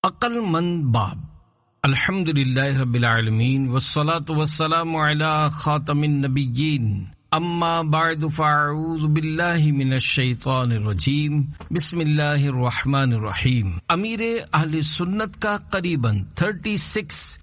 عقل مند باب۔ الحمدللہ رب العالمین والصلاة والسلام علی خاتم النبیین، اما بعد فاعوذ باللہ من الشیطان الرجیم، بسم اللہ الرحمن الرحیم۔ امیر اہل سنت کا قریباً 36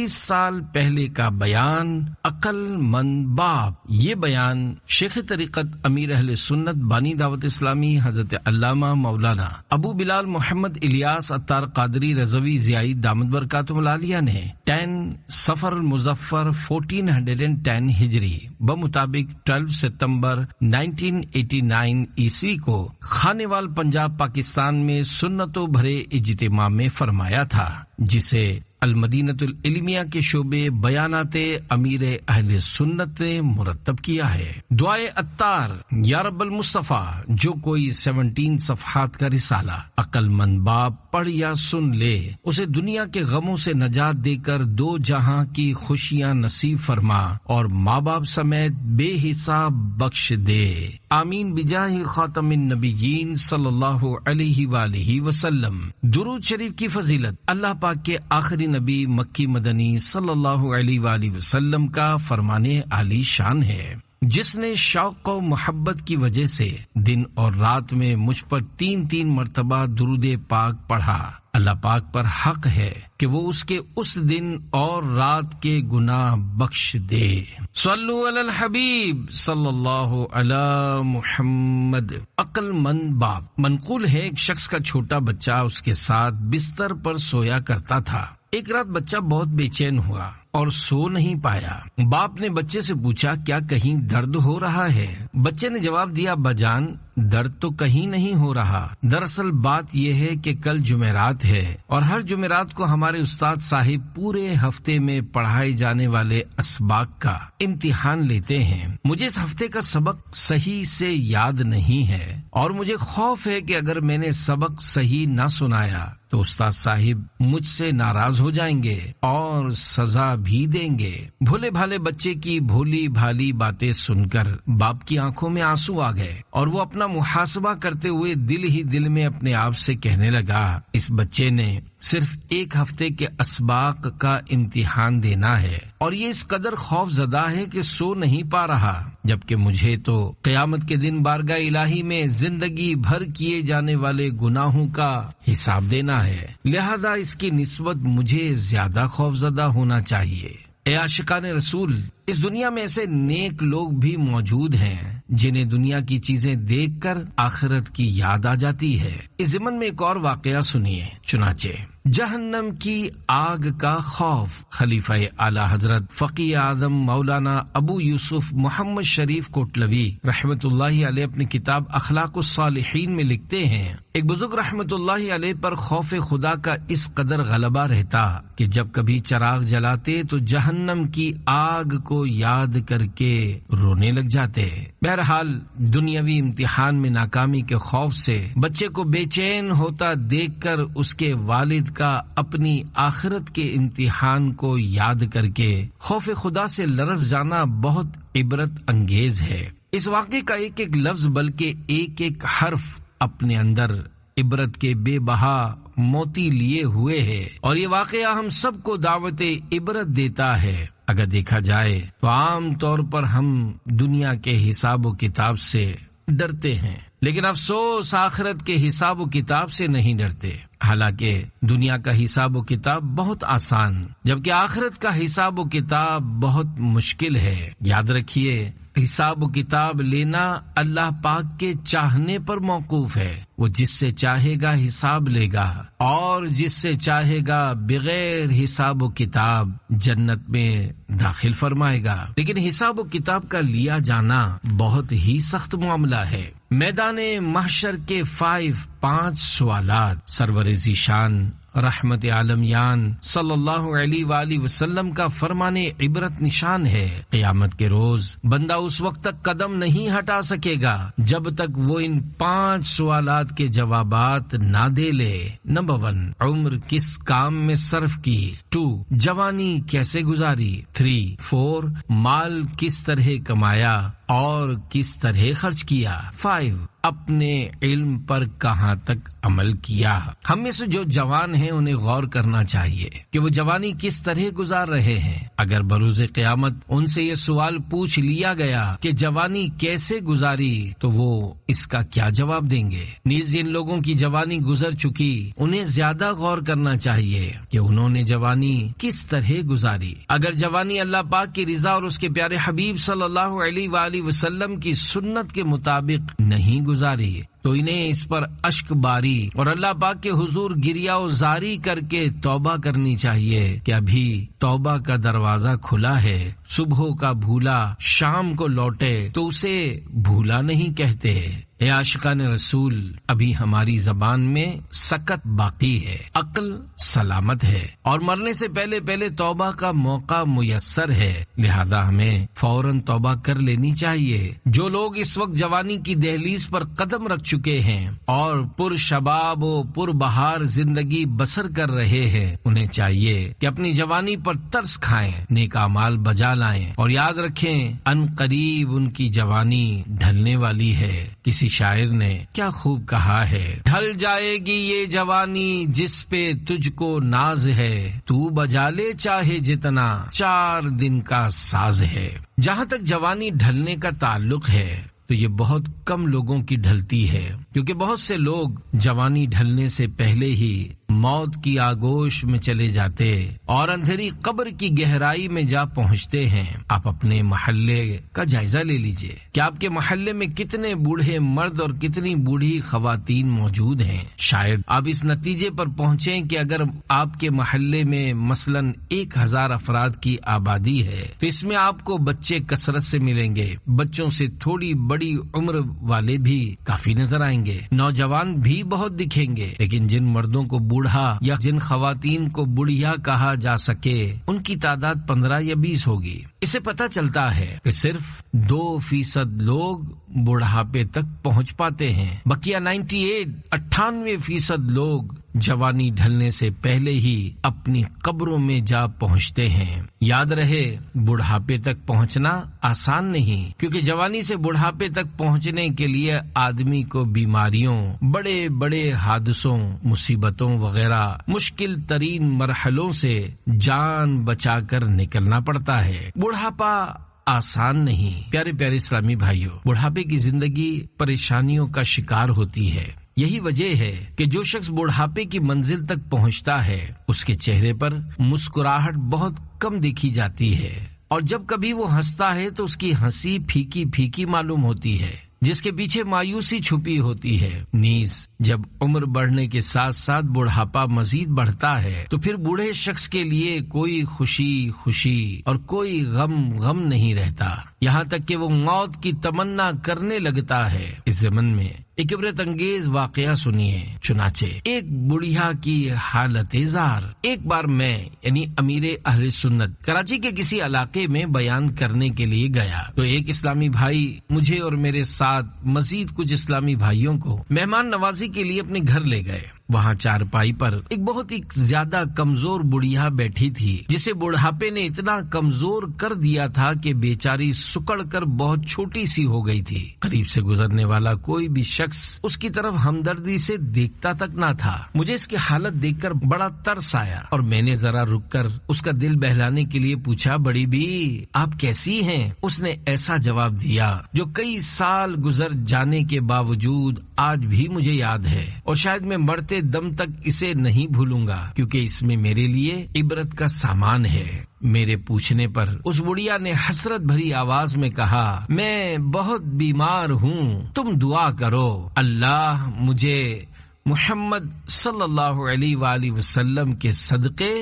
سال پہلے کا بیان، عقل مند باب۔ یہ بیان شیخ طریقت امیر اہل سنت بانی دعوت اسلامی حضرت علامہ مولانا ابو بلال محمد الیاس عطار قادری رضوی ضیائی دامت برکاتہ العالیہ نے 10 صفر المظفر 1410 ہجری بمطابق 12 ستمبر 1989 عیسوی کو خانیوال پنجاب پاکستان میں سنتوں بھرے اجتماع میں فرمایا تھا، جسے المدینۃ العلمیہ کے شعبے بیانات امیر اہل سنت نے مرتب کیا ہے۔ دعائے عطار یا رب المصطفیٰ، جو کوئی 17 صفحات کا رسالہ عقل مند باب پڑھ یا سن لے، اسے دنیا کے غموں سے نجات دے کر دو جہاں کی خوشیاں نصیب فرما اور ماں باپ سمیت بے حساب بخش دے، آمین بجاہ خاتم النبیین صلی اللہ علیہ وآلہ وسلم۔ درود شریف کی فضیلت اللہ پاک کے آخری نبی مکی مدنی صلی اللہ علیہ وآلہ وسلم کا فرمانے عالی شان ہے، جس نے شوق و محبت کی وجہ سے دن اور رات میں مجھ پر 3 مرتبہ درود پاک پڑھا۔ اللہ پاک پر حق ہے کہ وہ اس کے اس دن اور رات کے گناہ بخش دے۔ صلو علی الحبیب صلی اللہ علی محمد۔ عقل مند باب۔ منقول ہے ایک شخص کا چھوٹا بچہ اس کے ساتھ بستر پر سویا کرتا تھا۔ ایک رات بچہ بہت بے چین ہوا اور سو نہیں پایا۔ باپ نے بچے سے پوچھا، کیا کہیں درد ہو رہا ہے؟ بچے نے جواب دیا، ابا جان درد تو کہیں نہیں ہو رہا، دراصل بات یہ ہے کہ کل جمعرات ہے اور ہر جمعرات کو ہمارے استاد صاحب پورے ہفتے میں پڑھائے جانے والے اسباق کا امتحان لیتے ہیں۔ مجھے اس ہفتے کا سبق صحیح سے یاد نہیں ہے اور مجھے خوف ہے کہ اگر میں نے سبق صحیح نہ سنایا تو استاد صاحب مجھ سے ناراض ہو جائیں گے اور سزا بھی دیں گے۔ بھولے بھالے بچے کی بھولی بھالی باتیں سن کر باپ کی آنکھوں میں آنسو آ گئے اور وہ اپنا محاسبہ کرتے ہوئے دل ہی دل میں اپنے آپ سے کہنے لگا، اس بچے نے صرف ایک ہفتے کے اسباق کا امتحان دینا ہے اور یہ اس قدر خوف زدہ ہے کہ سو نہیں پا رہا، جبکہ مجھے تو قیامت کے دن بارگاہ الہی میں زندگی بھر کیے جانے والے گناہوں کا حساب دینا ہے، لہذا اس کی نسبت مجھے زیادہ خوف زدہ ہونا چاہیے۔ اے عاشقان رسول، اس دنیا میں ایسے نیک لوگ بھی موجود ہیں جنہیں دنیا کی چیزیں دیکھ کر آخرت کی یاد آ جاتی ہے۔ اس ضمن میں ایک اور واقعہ سنیے۔ چنانچہ جہنم کی آگ کا خوف، خلیفہ اعلی حضرت فقیہ اعظم مولانا ابو یوسف محمد شریف کوٹلوی رحمت اللہ علیہ اپنی کتاب اخلاق الصالحین میں لکھتے ہیں، ایک بزرگ رحمت اللہ علیہ پر خوف خدا کا اس قدر غلبہ رہتا کہ جب کبھی چراغ جلاتے تو جہنم کی آگ کو یاد کر کے رونے لگ جاتے۔ بہرحال دنیاوی امتحان میں ناکامی کے خوف سے بچے کو بے چین ہوتا دیکھ کر اس کے والد کا اپنی آخرت کے امتحان کو یاد کر کے خوف خدا سے لرز جانا بہت عبرت انگیز ہے۔ اس واقعے کا ایک ایک لفظ بلکہ ایک ایک حرف اپنے اندر عبرت کے بے بہا موتی لیے ہوئے ہے اور یہ واقعہ ہم سب کو دعوت عبرت دیتا ہے۔ اگر دیکھا جائے تو عام طور پر ہم دنیا کے حساب و کتاب سے ڈرتے ہیں، لیکن افسوس آخرت کے حساب و کتاب سے نہیں ڈرتے۔ حالانکہ دنیا کا حساب و کتاب بہت آسان، جبکہ آخرت کا حساب و کتاب بہت مشکل ہے۔ یاد رکھیے، حساب و کتاب لینا اللہ پاک کے چاہنے پر موقوف ہے۔ وہ جس سے چاہے گا حساب لے گا اور جس سے چاہے گا بغیر حساب و کتاب جنت میں داخل فرمائے گا، لیکن حساب و کتاب کا لیا جانا بہت ہی سخت معاملہ ہے۔ میدان محشر کے 5 سوالات سرور ذیشان رحمت عالمیان صلی اللہ علیہ وآلہ وسلم کا فرمان عبرت نشان ہے۔ قیامت کے روز بندہ اس وقت تک قدم نہیں ہٹا سکے گا جب تک وہ ان 5 سوالات کے جوابات نہ دے لے۔ نمبر 1، عمر کس کام میں صرف کی؟ 2، جوانی کیسے گزاری؟ 3، 4، مال کس طرح کمایا اور کس طرح خرچ کیا؟ 5، اپنے علم پر کہاں تک عمل کیا۔ ہم میں سے جو جوان ہیں انہیں غور کرنا چاہیے کہ وہ جوانی کس طرح گزار رہے ہیں۔ اگر بروز قیامت ان سے یہ سوال پوچھ لیا گیا کہ جوانی کیسے گزاری تو وہ اس کا کیا جواب دیں گے؟ نیز جن لوگوں کی جوانی گزر چکی انہیں زیادہ غور کرنا چاہیے کہ انہوں نے جوانی کس طرح گزاری۔ اگر جوانی اللہ پاک کی رضا اور اس کے پیارے حبیب صلی اللہ علیہ وآلہ وسلم کی سنت کے مطابق نہیں گزاری تو انہیں اس پر اشک باری اور اللہ پاک کے حضور گریہ و زاری کر کے توبہ کرنی چاہیے کہ ابھی توبہ کا دروازہ کھلا ہے۔ صبح کا بھولا شام کو لوٹے تو اسے بھولا نہیں کہتے۔ اے عاشقان رسول، ابھی ہماری زبان میں سکت باقی ہے، عقل سلامت ہے اور مرنے سے پہلے پہلے توبہ کا موقع میسر ہے، لہذا ہمیں فوراً توبہ کر لینی چاہیے۔ جو لوگ اس وقت جوانی کی دہلیز پر قدم رکھ چکے ہیں اور پر شباب و پر بہار زندگی بسر کر رہے ہیں، انہیں چاہیے کہ اپنی جوانی پر ترس کھائیں، نیک اعمال بجا لائیں اور یاد رکھیں ان قریب ان کی جوانی ڈھلنے والی ہے۔ کسی شاعر نے کیا خوب کہا ہے، ڈھل جائے گی یہ جوانی جس پہ تجھ کو ناز ہے، تو بجا لے چاہے جتنا 4 دن کا ساز ہے۔ جہاں تک جوانی ڈھلنے کا تعلق ہے تو یہ بہت کم لوگوں کی ڈھلتی ہے، کیونکہ بہت سے لوگ جوانی ڈھلنے سے پہلے ہی موت کی آگوش میں چلے جاتے اور اندھیری قبر کی گہرائی میں جا پہنچتے ہیں۔ آپ اپنے محلے کا جائزہ لے لیجئے کہ آپ کے محلے میں کتنے بوڑھے مرد اور کتنی بوڑھی خواتین موجود ہیں۔ شاید آپ اس نتیجے پر پہنچیں کہ اگر آپ کے محلے میں مثلاً 1000 افراد کی آبادی ہے تو اس میں آپ کو بچے کثرت سے ملیں گے، بچوں سے تھوڑی بڑی عمر والے بھی کافی نظر آئیں گے، نوجوان بھی بہت دکھیں گے، لیکن جن مردوں کو بوڑھا یا جن خواتین کو بڑھیا کہا جا سکے ان کی تعداد 15 یا 20 ہوگی۔ اسے پتہ چلتا ہے کہ صرف 2% لوگ بڑھاپے تک پہنچ پاتے ہیں، بقیہ 98% لوگ جوانی ڈھلنے سے پہلے ہی اپنی قبروں میں جا پہنچتے ہیں۔ یاد رہے، بڑھاپے تک پہنچنا آسان نہیں، کیونکہ جوانی سے بڑھاپے تک پہنچنے کے لیے آدمی کو بیماریوں، بڑے بڑے حادثوں، مصیبتوں وغیرہ مشکل ترین مرحلوں سے جان بچا کر نکلنا پڑتا ہے۔ بڑھاپا آسان نہیں۔ پیارے پیارے اسلامی بھائیوں، بڑھاپے کی زندگی پریشانیوں کا شکار ہوتی ہے۔ یہی وجہ ہے کہ جو شخص بڑھاپے کی منزل تک پہنچتا ہے اس کے چہرے پر مسکراہٹ بہت کم دیکھی جاتی ہے، اور جب کبھی وہ ہنستا ہے تو اس کی ہنسی پھیکی پھیکی معلوم ہوتی ہے، جس کے پیچھے مایوسی چھپی ہوتی ہے۔ نیز جب عمر بڑھنے کے ساتھ ساتھ بڑھاپا مزید بڑھتا ہے تو پھر بوڑھے شخص کے لیے کوئی خوشی اور کوئی غم نہیں رہتا، یہاں تک کہ وہ موت کی تمنا کرنے لگتا ہے۔ اس زمن میں ایک عبرت انگیز واقعہ سنیے۔ چنانچہ ایک بڑھیا کی حالت زار ایک بار میں یعنی امیر اہل سنت کراچی کے کسی علاقے میں بیان کرنے کے لیے گیا تو ایک اسلامی بھائی مجھے اور میرے ساتھ مزید کچھ اسلامی بھائیوں کو مہمان نوازی کے لیے اپنے گھر لے گئے۔ وہاں چارپائی پر ایک بہت ہی زیادہ کمزور بڑھیا بیٹھی تھی، جسے بڑھاپے نے اتنا کمزور کر دیا تھا کہ بیچاری سکڑ کر بہت چھوٹی سی ہو گئی تھی۔ قریب سے گزرنے والا کوئی بھی شخص اس کی طرف ہمدردی سے دیکھتا تک نہ تھا۔ مجھے اس کی حالت دیکھ کر بڑا ترس آیا اور میں نے ذرا رک کر اس کا دل بہلانے کے لیے پوچھا، بڑی بی آپ کیسی ہیں؟ اس نے ایسا جواب دیا جو کئی سال گزر جانے کے باوجود آج بھی مجھے یاد ہے، اور شاید میں مرتے دم تک اسے نہیں بھولوں گا، کیونکہ اس میں میرے لیے عبرت کا سامان ہے۔ میرے پوچھنے پر اس بڑھیا نے حسرت بھری آواز میں کہا، میں بہت بیمار ہوں، تم دعا کرو اللہ مجھے محمد صلی اللہ علیہ وآلہ وسلم کے صدقے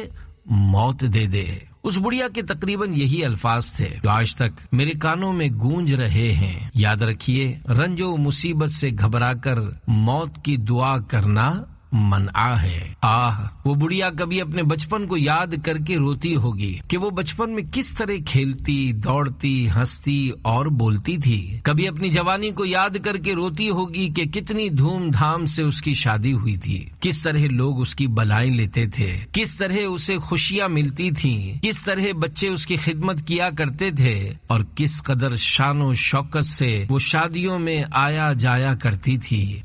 موت دے دے۔ اس بڑھیا کے تقریباً یہی الفاظ تھے جو آج تک میرے کانوں میں گونج رہے ہیں۔ یاد رکھیے، رنج و مصیبت سے گھبرا کر موت کی دعا کرنا منع ہے۔ وہ بڑھیا کبھی اپنے بچپن کو یاد کر کے روتی ہوگی کہ وہ بچپن میں کس طرح کھیلتی، دوڑتی، ہنستی اور بولتی تھی۔ کبھی اپنی جوانی کو یاد کر کے روتی ہوگی کہ کتنی دھوم دھام سے اس کی شادی ہوئی تھی، کس طرح لوگ اس کی بلائیں لیتے تھے، کس طرح اسے خوشیاں ملتی تھیں، کس طرح بچے اس کی خدمت کیا کرتے تھے، اور کس قدر شان و شوکت سے وہ شادیوں میں آیا جایا کرتی تھی۔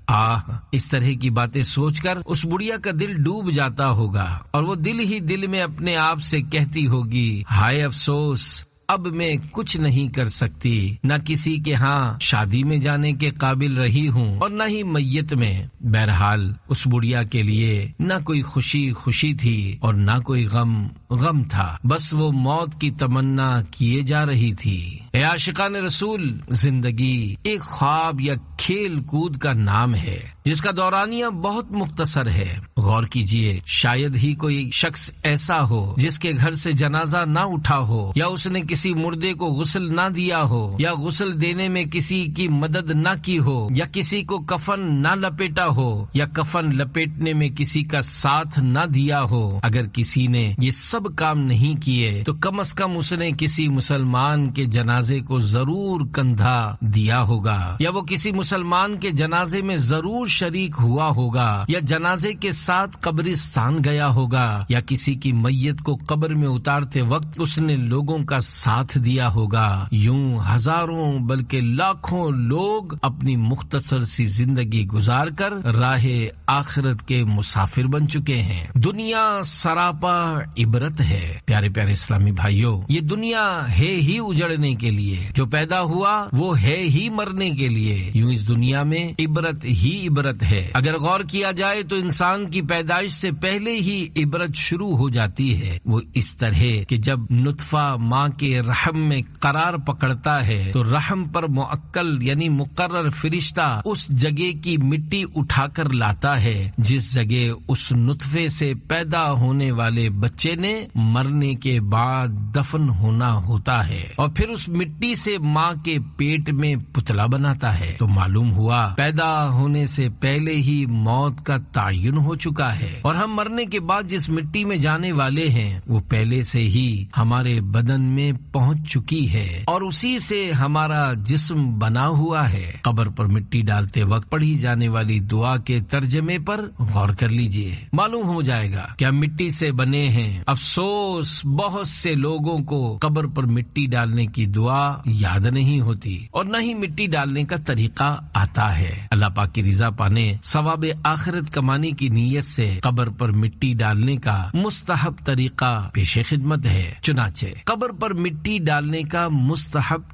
اس طرح کی باتیں سوچ کر اس بڑھیا کا دل ڈوب جاتا ہوگا، اور وہ دل ہی دل میں اپنے آپ سے کہتی ہوگی، ہائے افسوس، اب میں کچھ نہیں کر سکتی، نہ کسی کے ہاں شادی میں جانے کے قابل رہی ہوں اور نہ ہی میت میں۔ بہرحال اس بڑھیا کے لیے نہ کوئی خوشی تھی اور نہ کوئی غم تھا، بس وہ موت کی تمنا کیے جا رہی تھی۔ اے عاشقان رسول، زندگی ایک خواب یا کھیل کود کا نام ہے جس کا دورانیہ بہت مختصر ہے۔ غور کیجئے، شاید ہی کوئی شخص ایسا ہو جس کے گھر سے جنازہ نہ اٹھا ہو، یا اس نے کسی مردے کو غسل نہ دیا ہو، یا غسل دینے میں کسی کی مدد نہ کی ہو، یا کسی کو کفن نہ لپیٹا ہو، یا کفن لپیٹنے میں کسی کا ساتھ نہ دیا ہو۔ اگر کسی نے یہ سب کام نہیں کیے تو کم از کم اس نے کسی مسلمان کے جنازے کو ضرور کندھا دیا ہوگا، یا وہ کسی مسلمان کے جنازے میں ضرور شریک ہوا ہوگا، یا جنازے کے ساتھ قبرستان گیا ہوگا، یا کسی کی میت کو قبر میں اتارتے وقت اس نے لوگوں کا ساتھ دیا ہوگا۔ یوں ہزاروں بلکہ لاکھوں لوگ اپنی مختصر سی زندگی گزار کر راہ آخرت کے مسافر بن چکے ہیں۔ دنیا سراپا عبرت ہے۔ پیارے پیارے اسلامی بھائیوں، یہ دنیا ہے ہی اجڑنے کے لیے، جو پیدا ہوا وہ ہے ہی مرنے کے لیے۔ یوں اس دنیا میں عبرت ہی عبرت ہے۔ اگر غور کیا جائے تو انسان کی پیدائش سے پہلے ہی عبرت شروع ہو جاتی ہے۔ وہ اس طرح کہ جب نطفہ ماں کے رحم میں قرار پکڑتا ہے تو رحم پر معقل یعنی مقرر فرشتہ اس جگہ کی مٹی اٹھا کر لاتا ہے جس جگہ اس نطفے سے پیدا ہونے والے بچے نے مرنے کے بعد دفن ہونا ہوتا ہے، اور پھر اس مٹی سے ماں کے پیٹ میں پتلا بناتا ہے۔ تو معلوم ہوا پیدا ہونے سے پہلے ہی موت کا تعین ہو چکا ہے، اور ہم مرنے کے بعد جس مٹی میں جانے والے ہیں وہ پہلے سے ہی ہمارے بدن میں پہنچ چکی ہے، اور اسی سے ہمارا جسم بنا ہوا ہے۔ قبر پر مٹی ڈالتے وقت پڑھی جانے والی دعا کے ترجمے پر غور کر لیجئے، معلوم ہو جائے گا کہ ہم مٹی سے بنے ہیں۔ افسوس، بہت سے لوگوں کو قبر پر مٹی ڈالنے کی دعا یاد نہیں ہوتی، اور نہ ہی مٹی ڈالنے کا طریقہ آتا ہے۔ اللہ پاک کی رضا پانے، ثواب آخرت کمانے کی نیت سے قبر پر مٹی ڈالنے کا مستحب طریقہ پیش خدمت ہے۔ چنانچہ قبر پر مٹی ڈالنے کا مستحب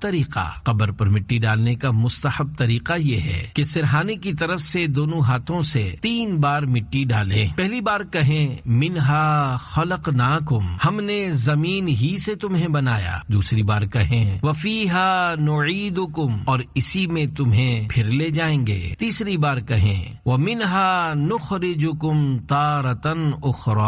طریقہ یہ ہے کہ سرہانے کی طرف سے دونوں ہاتھوں سے 3 بار مٹی ڈالیں۔ پہلی بار کہیں منہا خلقناکم، ہم نے زمین ہی سے تمہیں بنایا۔ دوسری بار کہیں وفیہا نعیدکم، اور اسی میں تمہیں پھر لے جائیں گے۔ تیسری بار کہیں ومنہا نخرجکم تارۃ اخری،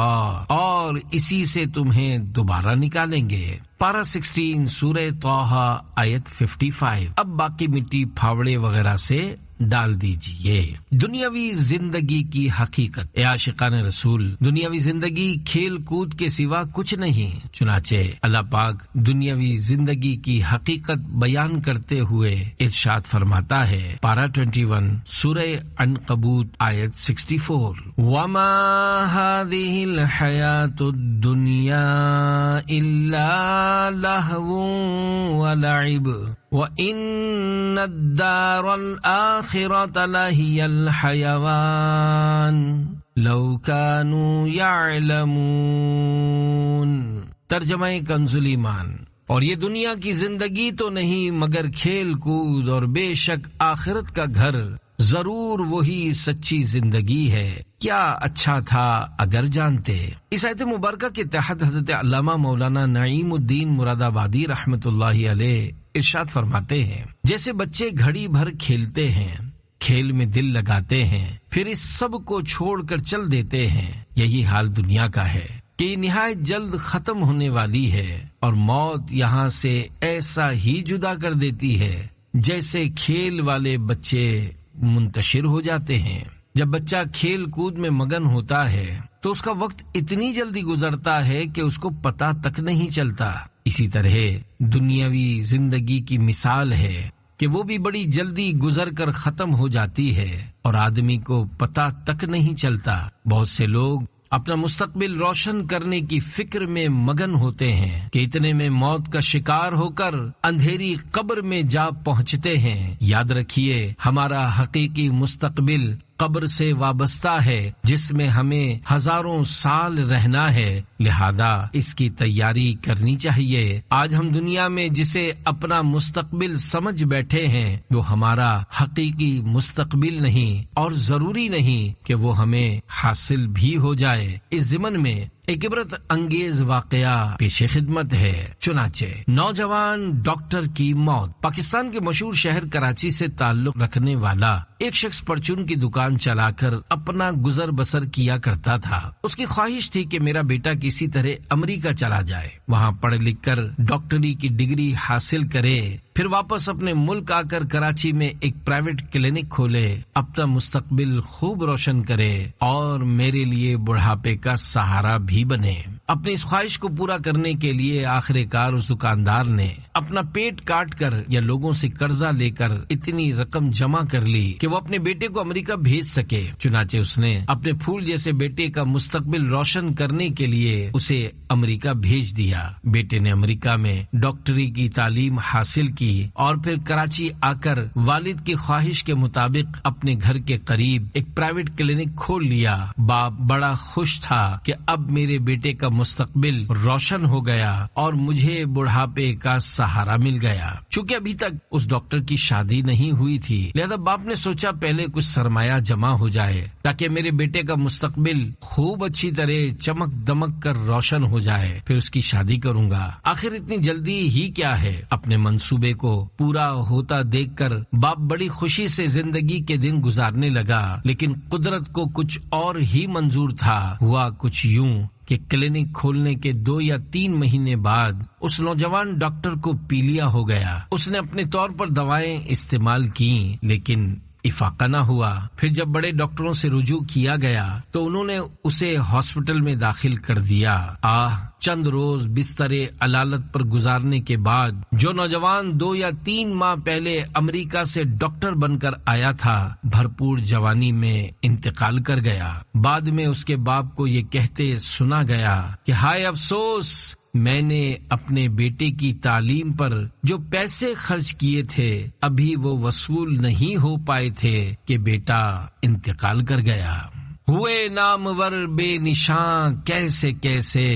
اور اسی سے تمہیں دوبارہ نکالیں گے۔ پارہ 16 سورہ طٰہٰ آیت 55۔ اب باقی مٹی پھاوڑے وغیرہ سے ڈال دیجئے۔ دنیاوی زندگی کی حقیقت۔ اے عاشقان رسول، دنیاوی زندگی کھیل کود کے سوا کچھ نہیں۔ چنانچہ اللہ پاک دنیاوی زندگی کی حقیقت بیان کرتے ہوئے ارشاد فرماتا ہے، پارہ 21 سورہ عنکبوت آیت 64، وَمَا هَذِهِ الْحَيَاةُ الدُّنْيَا إِلَّا لَهْوٌ وَلَعِبٌ وَإِنَّ الدَّارَ الْآخِرَةَ لَهِيَ الْحَيَوَانُ لَوْ كَانُوا يَعْلَمُونَ۔ ترجمہ کنز ایمان۔ اور یہ دنیا کی زندگی تو نہیں مگر کھیل کود، اور بے شک آخرت کا گھر ضرور وہی سچی زندگی ہے، کیا اچھا تھا اگر جانتے۔ اس آیت مبارکہ کے تحت حضرت علامہ مولانا نعیم الدین مراد آبادی رحمۃ اللہ علیہ ارشاد فرماتے ہیں، جیسے بچے گھڑی بھر کھیلتے ہیں، کھیل میں دل لگاتے ہیں، پھر اس سب کو چھوڑ کر چل دیتے ہیں، یہی حال دنیا کا ہے کہ یہ نہایت جلد ختم ہونے والی ہے، اور موت یہاں سے ایسا ہی جدا کر دیتی ہے جیسے کھیل والے بچے منتشر ہو جاتے ہیں۔ جب بچہ کھیل کود میں مگن ہوتا ہے تو اس کا وقت اتنی جلدی گزرتا ہے کہ اس کو پتہ تک نہیں چلتا۔ اسی طرح دنیاوی زندگی کی مثال ہے کہ وہ بھی بڑی جلدی گزر کر ختم ہو جاتی ہے اور آدمی کو پتہ تک نہیں چلتا۔ بہت سے لوگ اپنا مستقبل روشن کرنے کی فکر میں مگن ہوتے ہیں کہ اتنے میں موت کا شکار ہو کر اندھیری قبر میں جا پہنچتے ہیں۔ یاد رکھیے، ہمارا حقیقی مستقبل قبر سے وابستہ ہے جس میں ہمیں ہزاروں سال رہنا ہے، لہذا اس کی تیاری کرنی چاہیے۔ آج ہم دنیا میں جسے اپنا مستقبل سمجھ بیٹھے ہیں وہ ہمارا حقیقی مستقبل نہیں، اور ضروری نہیں کہ وہ ہمیں حاصل بھی ہو جائے۔ اس ضمن میں ایک عبرت انگیز واقعہ پیش خدمت ہے۔ چنانچہ نوجوان ڈاکٹر کی موت۔ پاکستان کے مشہور شہر کراچی سے تعلق رکھنے والا ایک شخص پرچون کی دکان چلا کر اپنا گزر بسر کیا کرتا تھا۔ اس کی خواہش تھی کہ میرا بیٹا کسی طرح امریکہ چلا جائے، وہاں پڑھ لکھ کر ڈاکٹری کی ڈگری حاصل کرے، پھر واپس اپنے ملک آ کر کراچی میں ایک پرائیویٹ کلینک کھولے، اپنا مستقبل خوب روشن کرے اور میرے لیے بڑھاپے کا سہارا بھی بنے۔ اپنی اس خواہش کو پورا کرنے کے لیے آخر کار اس دکاندار نے اپنا پیٹ کاٹ کر یا لوگوں سے قرضہ لے کر اتنی رقم جمع کر لی کہ وہ اپنے بیٹے کو امریکہ بھیج سکے۔ چنانچہ اس نے اپنے پھول جیسے بیٹے کا مستقبل روشن کرنے کے لیے اسے امریکہ بھیج دیا۔ بیٹے نے امریکہ میں ڈاکٹری کی تعلیم حاصل کی اور پھر کراچی آ کر والد کی خواہش کے مطابق اپنے گھر کے قریب ایک پرائیویٹ کلینک کھول لیا۔ باپ بڑا خوش تھا کہ اب میرے بیٹے کا مستقبل روشن ہو گیا اور مجھے بڑھاپے کا سہارا مل گیا۔ چونکہ ابھی تک اس ڈاکٹر کی شادی نہیں ہوئی تھی، لہذا باپ نے سوچا پہلے کچھ سرمایہ جمع ہو جائے تاکہ میرے بیٹے کا مستقبل خوب اچھی طرح چمک دمک کر روشن ہو جائے، پھر اس کی شادی کروں گا۔ آخر اتنی جلدی ہی کیا ہے؟ اپنے منصوبے کو پورا ہوتا دیکھ کر باپ بڑی خوشی سے زندگی کے دن گزارنے لگا، لیکن قدرت کو کچھ اور ہی منظور تھا۔ ہوا کچھ یوں کہ کلینک کھولنے کے 2 یا 3 مہینے بعد اس نوجوان ڈاکٹر کو پیلیا ہو گیا۔ اس نے اپنے طور پر دوائیں استعمال کی لیکن افاقہ نہ ہوا۔ پھر جب بڑے ڈاکٹروں سے رجوع کیا گیا تو انہوں نے اسے ہاسپٹل میں داخل کر دیا۔ چند روز بستر علالت پر گزارنے کے بعد جو نوجوان 2 یا 3 ماہ پہلے امریکہ سے ڈاکٹر بن کر آیا تھا، بھرپور جوانی میں انتقال کر گیا۔ بعد میں اس کے باپ کو یہ کہتے سنا گیا کہ ہائے افسوس، میں نے اپنے بیٹے کی تعلیم پر جو پیسے خرچ کیے تھے ابھی وہ وصول نہیں ہو پائے تھے کہ بیٹا انتقال کر گیا۔ ہوئے نامور بے نشان کیسے کیسے،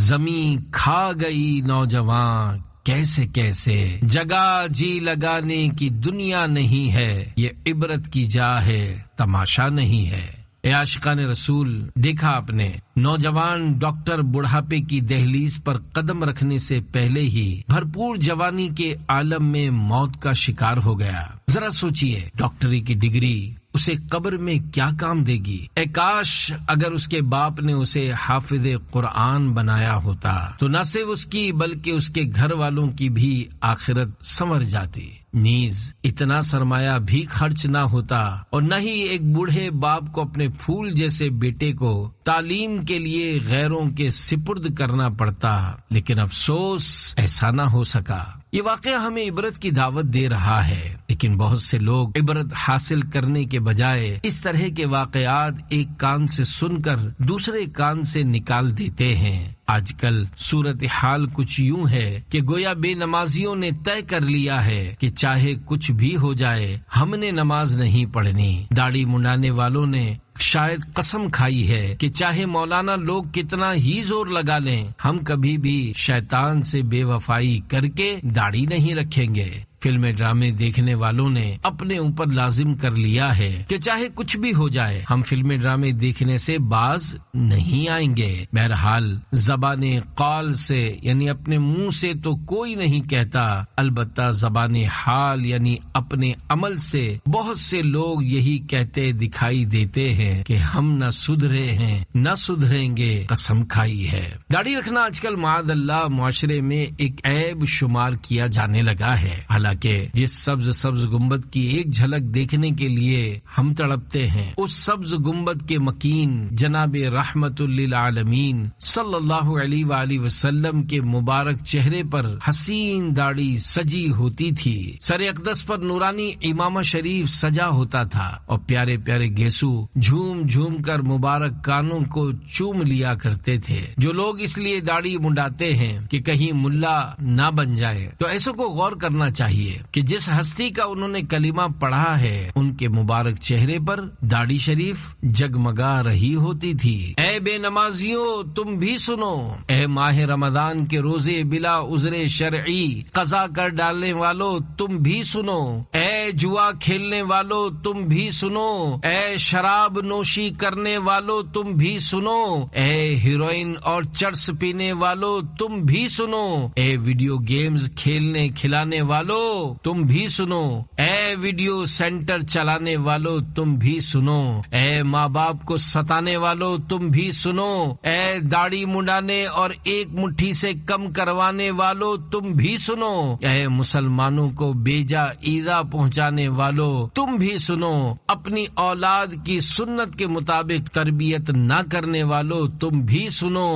زمین کھا گئی نوجوان کیسے کیسے، جگہ جی لگانے کی دنیا نہیں ہے، یہ عبرت کی جا ہے تماشا نہیں ہے۔ اے عاشقان رسول، دیکھا آپ نے نوجوان ڈاکٹر بڑھاپے کی دہلیز پر قدم رکھنے سے پہلے ہی بھرپور جوانی کے عالم میں موت کا شکار ہو گیا۔ ذرا سوچئے، ڈاکٹری کی ڈگری اسے قبر میں کیا کام دے گی؟ اے کاش اگر اس کے باپ نے اسے حافظ قرآن بنایا ہوتا تو نہ صرف اس کی بلکہ اس کے گھر والوں کی بھی آخرت سنور جاتی، نیز اتنا سرمایہ بھی خرچ نہ ہوتا اور نہ ہی ایک بوڑھے باپ کو اپنے پھول جیسے بیٹے کو تعلیم کے لیے غیروں کے سپرد کرنا پڑتا۔ لیکن افسوس ایسا نہ ہو سکا۔ یہ واقعہ ہمیں عبرت کی دعوت دے رہا ہے، لیکن بہت سے لوگ عبرت حاصل کرنے کے بجائے اس طرح کے واقعات ایک کان سے سن کر دوسرے کان سے نکال دیتے ہیں۔ آج کل صورتحال کچھ یوں ہے کہ گویا بے نمازیوں نے طے کر لیا ہے کہ چاہے کچھ بھی ہو جائے ہم نے نماز نہیں پڑھنی۔ داڑھی منڈانے والوں نے شاید قسم کھائی ہے کہ چاہے مولانا لوگ کتنا ہی زور لگا لیں ہم کبھی بھی شیطان سے بے وفائی کر کے داڑھی نہیں رکھیں گے۔ فلمیں ڈرامے دیکھنے والوں نے اپنے اوپر لازم کر لیا ہے کہ چاہے کچھ بھی ہو جائے ہم فلمیں ڈرامے دیکھنے سے باز نہیں آئیں گے۔ بہرحال زبان قول سے یعنی اپنے منہ سے تو کوئی نہیں کہتا، البتہ زبان حال یعنی اپنے عمل سے بہت سے لوگ یہی کہتے دکھائی دیتے ہیں کہ ہم نہ سدھرے ہیں نہ سدھریں گے، قسم کھائی ہے۔ داڑھی رکھنا آج کل معاذ اللہ معاشرے میں ایک عیب شمار کیا جانے لگا ہے، حالانکہ تاکہ جس سبز گنبد کی ایک جھلک دیکھنے کے لیے ہم تڑپتے ہیں، اس سبز گنبد کے مکین جناب رحمت للعالمین صلی اللہ علیہ وآلہ وسلم کے مبارک چہرے پر حسین داڑھی سجی ہوتی تھی، سر اقدس پر نورانی امامہ شریف سجا ہوتا تھا، اور پیارے پیارے گیسو جھوم جھوم کر مبارک کانوں کو چوم لیا کرتے تھے۔ جو لوگ اس لیے داڑھی منڈاتے ہیں کہ کہیں ملا نہ بن جائے، تو ایسوں کو غور کرنا چاہیے کہ جس ہستی کا انہوں نے کلمہ پڑھا ہے ان کے مبارک چہرے پر داڑھی شریف جگمگا رہی ہوتی تھی۔ اے بے نمازیوں تم بھی سنو، اے ماہ رمضان کے روزے بلا عذر شرعی قضا کر ڈالنے والوں تم بھی سنو، اے جوا کھیلنے والوں تم بھی سنو، اے شراب نوشی کرنے والوں تم بھی سنو، اے ہیروئن اور چرس پینے والوں تم بھی سنو، اے ویڈیو گیمز کھیلنے کھلانے والوں تم بھی سنو، اے ویڈیو سینٹر چلانے والوں تم بھی سنو، اے ماں باپ کو ستانے والوں تم بھی سنو، اے داڑھی منڈانے اور ایک مٹھی سے کم کروانے والوں تم بھی سنو، اے مسلمانوں کو بیجا ایذا پہنچانے والوں تم بھی سنو، اپنی اولاد کی سنت کے مطابق تربیت نہ کرنے والوں تم بھی سنو،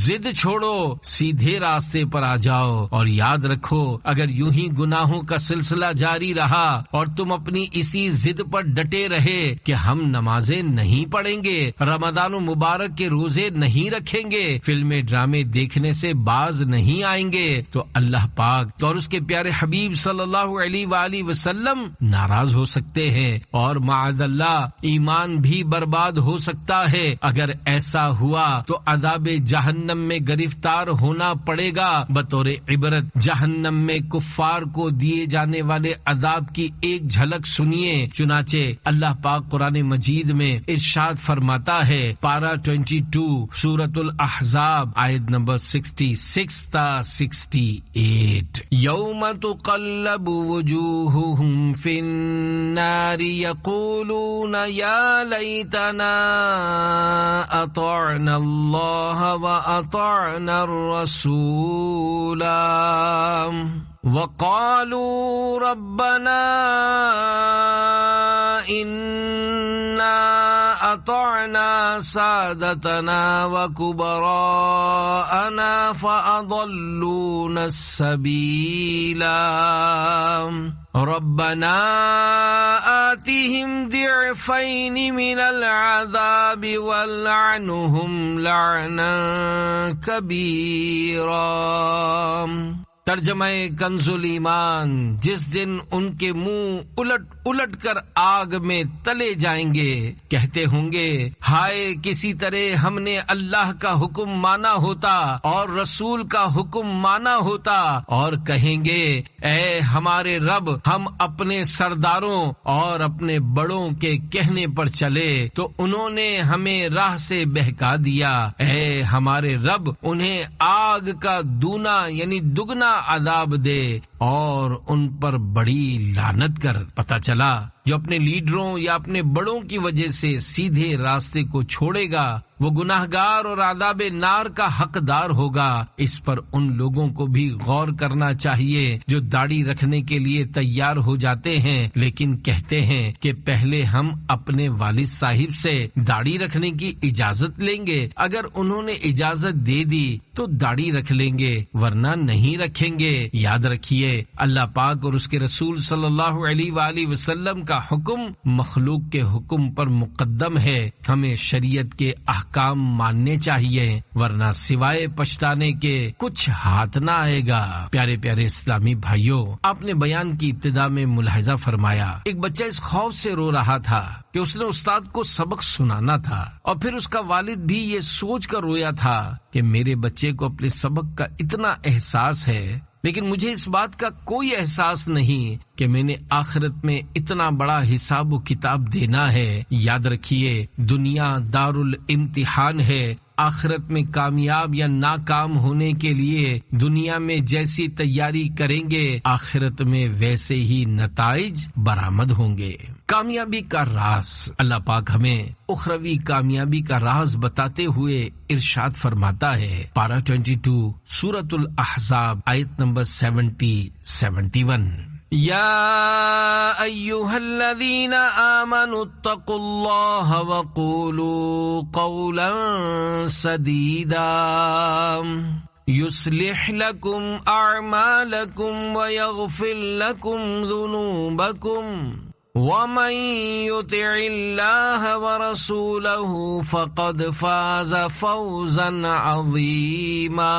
ضد چھوڑو سیدھے راستے پر آ جاؤ، اور یاد رکھو اگر یوں ہی گناہوں کا سلسلہ جاری رہا اور تم اپنی اسی ضد پر ڈٹے رہے کہ ہم نمازیں نہیں پڑھیں گے، رمضان مبارک کے روزے نہیں رکھیں گے، فلمیں ڈرامے دیکھنے سے باز نہیں آئیں گے، تو اللہ پاک اور اس کے پیارے حبیب صلی اللہ علیہ وآلہ وسلم ناراض ہو سکتے ہیں، اور معاذ اللہ ایمان بھی برباد ہو سکتا ہے۔ اگر ایسا ہوا تو عذاب جہنم میں گرفتار ہونا پڑے گا۔ بطور عبرت جہنم میں کفار کو دیے جانے والے عذاب کی ایک جھلک سنیے، چنانچہ اللہ پاک قرآن مجید میں ارشاد فرماتا ہے، پارہ 22 سورۃ الاحزاب آیت نمبر 66 تا 68، یوم تقلب وجوہہم فی النار یقولون یا لیتنا اطعنا اللہ واطعنا الرسول وقالوا ربنا إنا أطعنا سادتنا وكبراءنا فأضلونا السبيل ربنا آتهم ضعفين من العذاب والعنهم لعنا كبيرا۔ ترجمہ کنز الایمان، جس دن ان کے منہ الٹ الٹ کر آگ میں تلے جائیں گے، کہتے ہوں گے ہائے کسی طرح ہم نے اللہ کا حکم مانا ہوتا اور رسول کا حکم مانا ہوتا، اور کہیں گے اے ہمارے رب ہم اپنے سرداروں اور اپنے بڑوں کے کہنے پر چلے تو انہوں نے ہمیں راہ سے بہکا دیا، اے ہمارے رب انہیں آگ کا دونا یعنی دگنا عذاب دے اور ان پر بڑی لعنت کر۔ پتہ چلا جو اپنے لیڈروں یا اپنے بڑوں کی وجہ سے سیدھے راستے کو چھوڑے گا وہ گناہگار اور عذاب نار کا حقدار ہوگا۔ اس پر ان لوگوں کو بھی غور کرنا چاہیے جو داڑھی رکھنے کے لیے تیار ہو جاتے ہیں لیکن کہتے ہیں کہ پہلے ہم اپنے والد صاحب سے داڑھی رکھنے کی اجازت لیں گے، اگر انہوں نے اجازت دے دی تو داڑھی رکھ لیں گے ورنہ نہیں رکھیں گے۔ یاد رکھیے اللہ پاک اور اس کے رسول صلی اللہ علیہ وآلہ وسلم کا حکم مخلوق کے حکم پر مقدم ہے، ہمیں شریعت کے احکام ماننے چاہیے ورنہ سوائے پچھتانے کے کچھ ہاتھ نہ آئے گا۔ پیارے پیارے اسلامی بھائیوں، آپ نے بیان کی ابتدا میں ملاحظہ فرمایا ایک بچہ اس خوف سے رو رہا تھا کہ اس نے استاد کو سبق سنانا تھا، اور پھر اس کا والد بھی یہ سوچ کر رویا تھا کہ میرے بچے کو اپنے سبق کا اتنا احساس ہے لیکن مجھے اس بات کا کوئی احساس نہیں کہ میں نے آخرت میں اتنا بڑا حساب و کتاب دینا ہے۔ یاد رکھیے دنیا دار الامتحان ہے، آخرت میں کامیاب یا ناکام ہونے کے لیے دنیا میں جیسی تیاری کریں گے آخرت میں ویسے ہی نتائج برآمد ہوں گے۔ کامیابی کا راز، اللہ پاک ہمیں اخروی کامیابی کا راز بتاتے ہوئے ارشاد فرماتا ہے، پارہ 22 سورۃ الاحزاب آیت نمبر 70-71، يا أيها الذين آمنوا اتقوا الله وقولوا قولا سديدا يصلح لكم أعمالكم ويغفر لكم ذنوبكم ومن يطع الله ورسوله فقد فاز فوزا عظيما۔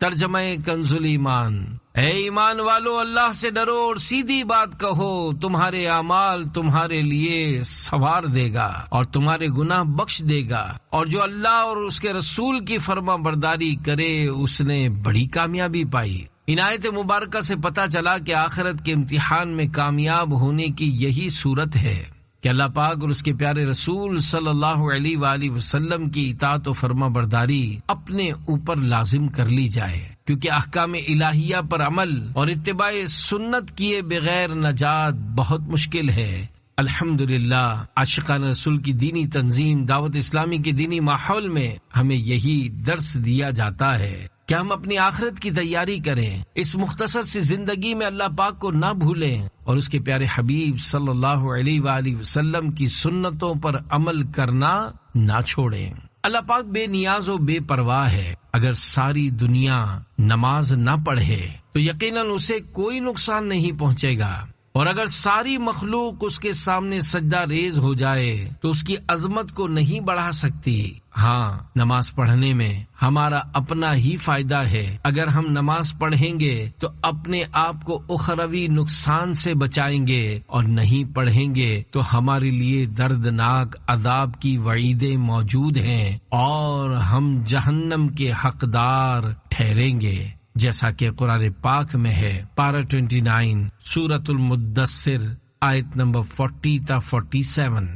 ترجمہ کنز الایمان۔ اے ایمان والو، اللہ سے ڈرو اور سیدھی بات کہو، تمہارے اعمال تمہارے لیے سنوار دے گا اور تمہارے گناہ بخش دے گا، اور جو اللہ اور اس کے رسول کی فرما برداری کرے اس نے بڑی کامیابی پائی۔ ان آیت مبارکہ سے پتہ چلا کہ آخرت کے امتحان میں کامیاب ہونے کی یہی صورت ہے کہ اللہ پاک اور اس کے پیارے رسول صلی اللہ علیہ وآلہ وسلم کی اطاعت و فرما برداری اپنے اوپر لازم کر لی جائے، کیونکہ احکام الہیہ پر عمل اور اتباع سنت کیے بغیر نجات بہت مشکل ہے۔ الحمدللہ عاشقان رسول کی دینی تنظیم دعوت اسلامی کے دینی ماحول میں ہمیں یہی درس دیا جاتا ہے کہ ہم اپنی آخرت کی تیاری کریں، اس مختصر سی زندگی میں اللہ پاک کو نہ بھولیں اور اس کے پیارے حبیب صلی اللہ علیہ وآلہ وسلم کی سنتوں پر عمل کرنا نہ چھوڑیں۔ اللہ پاک بے نیاز و بے پرواہ ہے۔ اگر ساری دنیا نماز نہ پڑھے تو یقیناً اسے کوئی نقصان نہیں پہنچے گا، اور اگر ساری مخلوق اس کے سامنے سجدہ ریز ہو جائے تو اس کی عظمت کو نہیں بڑھا سکتی۔ ہاں، نماز پڑھنے میں ہمارا اپنا ہی فائدہ ہے۔ اگر ہم نماز پڑھیں گے تو اپنے آپ کو اخروی نقصان سے بچائیں گے، اور نہیں پڑھیں گے تو ہمارے لیے دردناک عذاب کی وعیدیں موجود ہیں اور ہم جہنم کے حقدار ٹھہریں گے، جیسا کہ قرآن پاک میں ہے۔ پارہ 29 سورۃ المدثر آیت نمبر 40 تا 47۔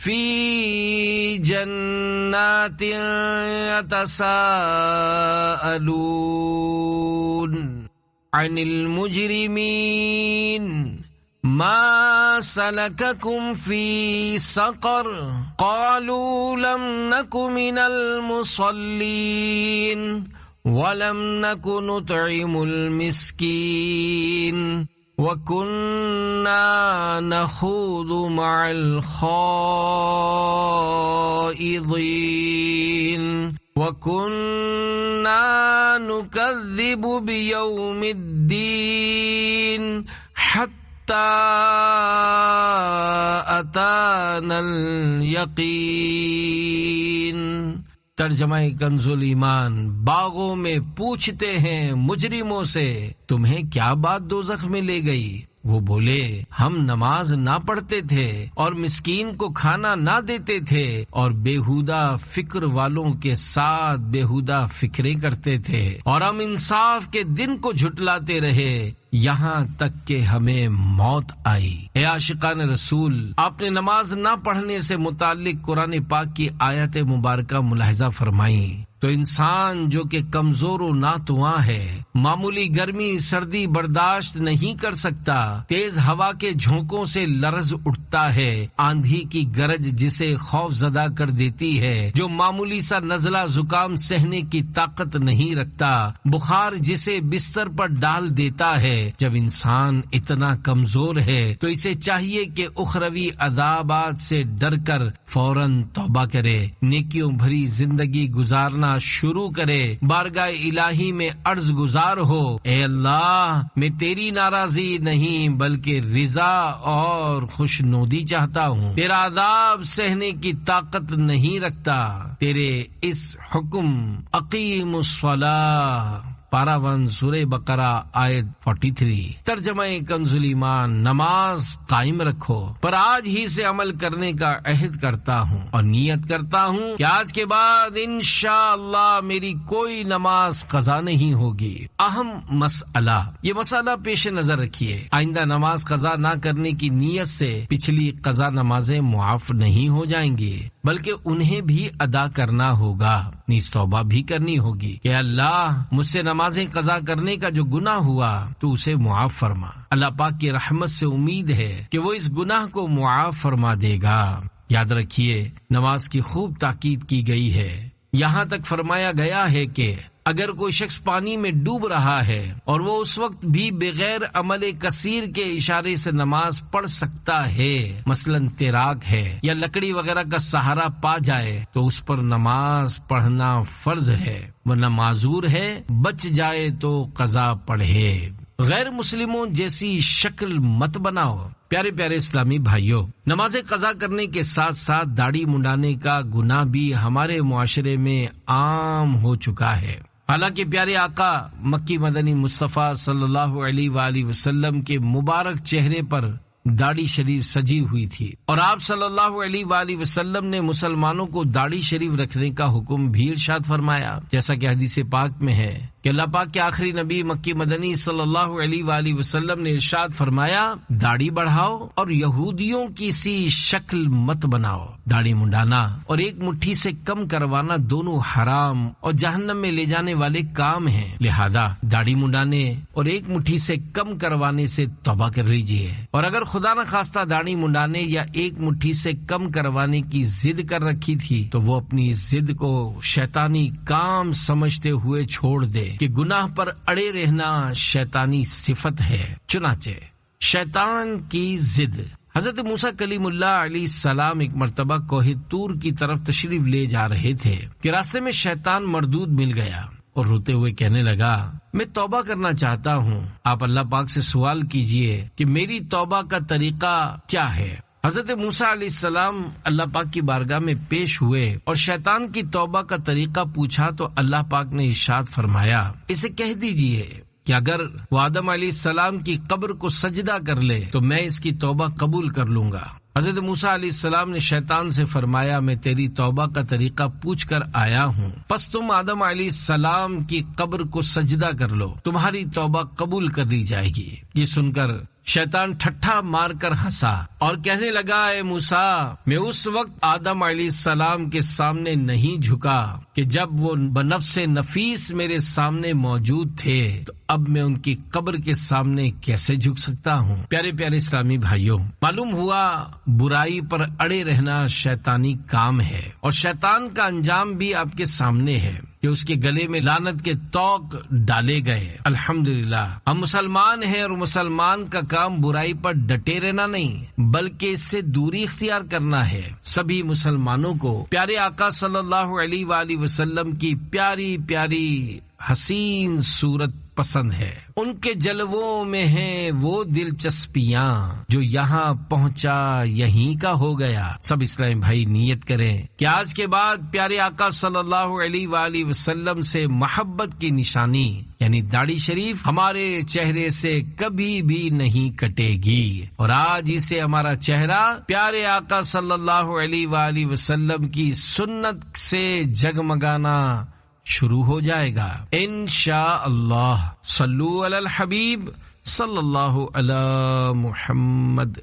فی جنات یتساءلون عن المجرمین ما سلککم فی سقر قالوا لم نک من المصلین وَلَمْ نَكُ نُطْعِمُ الْمِسْكِينَ وَكُنَّا نَخُوضُ مَعَ الْخَائِضِينَ وَكُنَّا نُكَذِّبُ بِيَوْمِ الدِّينِ حَتَّى أَتَانَا الْيَقِينَ۔ ترجمہ کنز الایمان۔ باغوں میں پوچھتے ہیں مجرموں سے، تمہیں کیا بات دوزخ میں لے گئی؟ وہ بولے، ہم نماز نہ پڑھتے تھے اور مسکین کو کھانا نہ دیتے تھے اور بےہودہ فکر والوں کے ساتھ بےہودہ فکریں کرتے تھے، اور ہم انصاف کے دن کو جھٹلاتے رہے یہاں تک کہ ہمیں موت آئی۔ اے عاشقان رسول، آپ نے نماز نہ پڑھنے سے متعلق قرآن پاک کی آیت مبارکہ ملاحظہ فرمائی تو انسان جو کہ کمزور و ناتواں ہے، معمولی گرمی سردی برداشت نہیں کر سکتا، تیز ہوا کے جھونکوں سے لرز اٹھتا ہے، آندھی کی گرج جسے خوف زدہ کر دیتی ہے، جو معمولی سا نزلہ زکام سہنے کی طاقت نہیں رکھتا، بخار جسے بستر پر ڈال دیتا ہے۔ جب انسان اتنا کمزور ہے تو اسے چاہیے کہ اخروی عذابات سے ڈر کر فوراً توبہ کرے، نیکیوں بھری زندگی گزارنا شروع کرے، بارگاہ الہی میں عرض گزار ہو، اے اللہ، میں تیری ناراضی نہیں بلکہ رضا اور خوشنودی چاہتا ہوں، تیرا عذاب سہنے کی طاقت نہیں رکھتا، تیرے اس حکم اقیم الصلاۃ پارہ 1 سورہ بقرہ آیت 43۔ ترجمہ کنز الایمان۔ نماز قائم رکھو، پر آج ہی سے عمل کرنے کا عہد کرتا ہوں اور نیت کرتا ہوں کہ آج کے بعد انشاءاللہ میری کوئی نماز قضا نہیں ہوگی۔ اہم مسئلہ، یہ مسئلہ پیش نظر رکھیے، آئندہ نماز قضا نہ کرنے کی نیت سے پچھلی قضا نمازیں معاف نہیں ہو جائیں گی بلکہ انہیں بھی ادا کرنا ہوگا، نیز توبہ بھی کرنی ہوگی کہ اللہ مجھ سے نمازیں قضا کرنے کا جو گناہ ہوا تو اسے معاف فرما۔ اللہ پاک کی رحمت سے امید ہے کہ وہ اس گناہ کو معاف فرما دے گا۔ یاد رکھیے، نماز کی خوب تاکید کی گئی ہے، یہاں تک فرمایا گیا ہے کہ اگر کوئی شخص پانی میں ڈوب رہا ہے اور وہ اس وقت بھی بغیر عمل کثیر کے اشارے سے نماز پڑھ سکتا ہے، مثلاً تیراک ہے یا لکڑی وغیرہ کا سہارا پا جائے، تو اس پر نماز پڑھنا فرض ہے، ورنہ معذور ہے، بچ جائے تو قضا پڑھے۔ غیر مسلموں جیسی شکل مت بناؤ۔ پیارے پیارے اسلامی بھائیوں، نماز قضا کرنے کے ساتھ ساتھ داڑھی منڈانے کا گناہ بھی ہمارے معاشرے میں عام ہو چکا ہے۔ حالانکہ پیارے آقا مکی مدنی مصطفیٰ صلی اللہ علیہ وآلہ وسلم کے مبارک چہرے پر داڑھی شریف سجی ہوئی تھی، اور آپ صلی اللہ علیہ وآلہ وسلم نے مسلمانوں کو داڑھی شریف رکھنے کا حکم بھی ارشاد فرمایا، جیسا کہ حدیث پاک میں ہے کہ اللہ پاک کے آخری نبی مکی مدنی صلی اللہ علیہ وآلہ وسلم نے ارشاد فرمایا، داڑھی بڑھاؤ اور یہودیوں کی سی شکل مت بناؤ۔ داڑھی منڈانا اور ایک مٹھی سے کم کروانا دونوں حرام اور جہنم میں لے جانے والے کام ہیں، لہذا داڑھی منڈانے اور ایک مٹھی سے کم کروانے سے توبہ کر لیجیے، اور اگر خدا نہ خواستہ داڑھی منڈانے یا ایک مٹھی سے کم کروانے کی ضد کر رکھی تھی تو وہ اپنی ضد کو شیطانی کام سمجھتے ہوئے چھوڑ دے کہ گناہ پر اڑے رہنا شیطانی صفت ہے۔ چنانچہ شیطان کی ضد۔ حضرت موسیٰ کلیم اللہ علیہ السلام ایک مرتبہ کوہ طور کی طرف تشریف لے جا رہے تھے کہ راستے میں شیطان مردود مل گیا اور روتے ہوئے کہنے لگا، میں توبہ کرنا چاہتا ہوں، آپ اللہ پاک سے سوال کیجئے کہ میری توبہ کا طریقہ کیا ہے۔ حضرت موسیٰ علیہ السلام اللہ پاک کی بارگاہ میں پیش ہوئے اور شیطان کی توبہ کا طریقہ پوچھا تو اللہ پاک نے ارشاد فرمایا، اسے کہہ دیجئے کہ اگر وہ آدم علیہ السلام کی قبر کو سجدہ کر لے تو میں اس کی توبہ قبول کر لوں گا۔ حضرت موسیٰ علیہ السلام نے شیطان سے فرمایا، میں تیری توبہ کا طریقہ پوچھ کر آیا ہوں، پس تم آدم علیہ السلام کی قبر کو سجدہ کر لو، تمہاری توبہ قبول کر لی جائے گی۔ یہ سن کر شیطان ٹھٹھا مار کر ہنسا اور کہنے لگا، اے موسیٰ، میں اس وقت آدم علیہ السلام کے سامنے نہیں جھکا کہ جب وہ بنفس نفیس میرے سامنے موجود تھے، تو اب میں ان کی قبر کے سامنے کیسے جھک سکتا ہوں۔ پیارے پیارے اسلامی بھائیوں، معلوم ہوا برائی پر اڑے رہنا شیطانی کام ہے، اور شیطان کا انجام بھی آپ کے سامنے ہے کہ اس کے گلے میں لعنت کے طوق ڈالے گئے۔ الحمدللہ ہم مسلمان ہیں، اور مسلمان کا کام برائی پر ڈٹے رہنا نہیں بلکہ اس سے دوری اختیار کرنا ہے۔ سبھی مسلمانوں کو پیارے آقا صلی اللہ علیہ وآلہ وسلم کی پیاری پیاری حسین صورت پسند ہے، ان کے جلووں میں ہیں وہ دلچسپیاں، جو یہاں پہنچا یہیں کا ہو گیا۔ سب اسلامی بھائی نیت کریں کہ آج کے بعد پیارے آقا صلی اللہ علیہ وآلہ وسلم سے محبت کی نشانی یعنی داڑھی شریف ہمارے چہرے سے کبھی بھی نہیں کٹے گی، اور آج ہی سے ہمارا چہرہ پیارے آقا صلی اللہ علیہ وآلہ وسلم کی سنت سے جگمگانا شروع ہو جائے گا انشاءاللہ۔ صلو علی الحبیب صلی اللہ علی محمد۔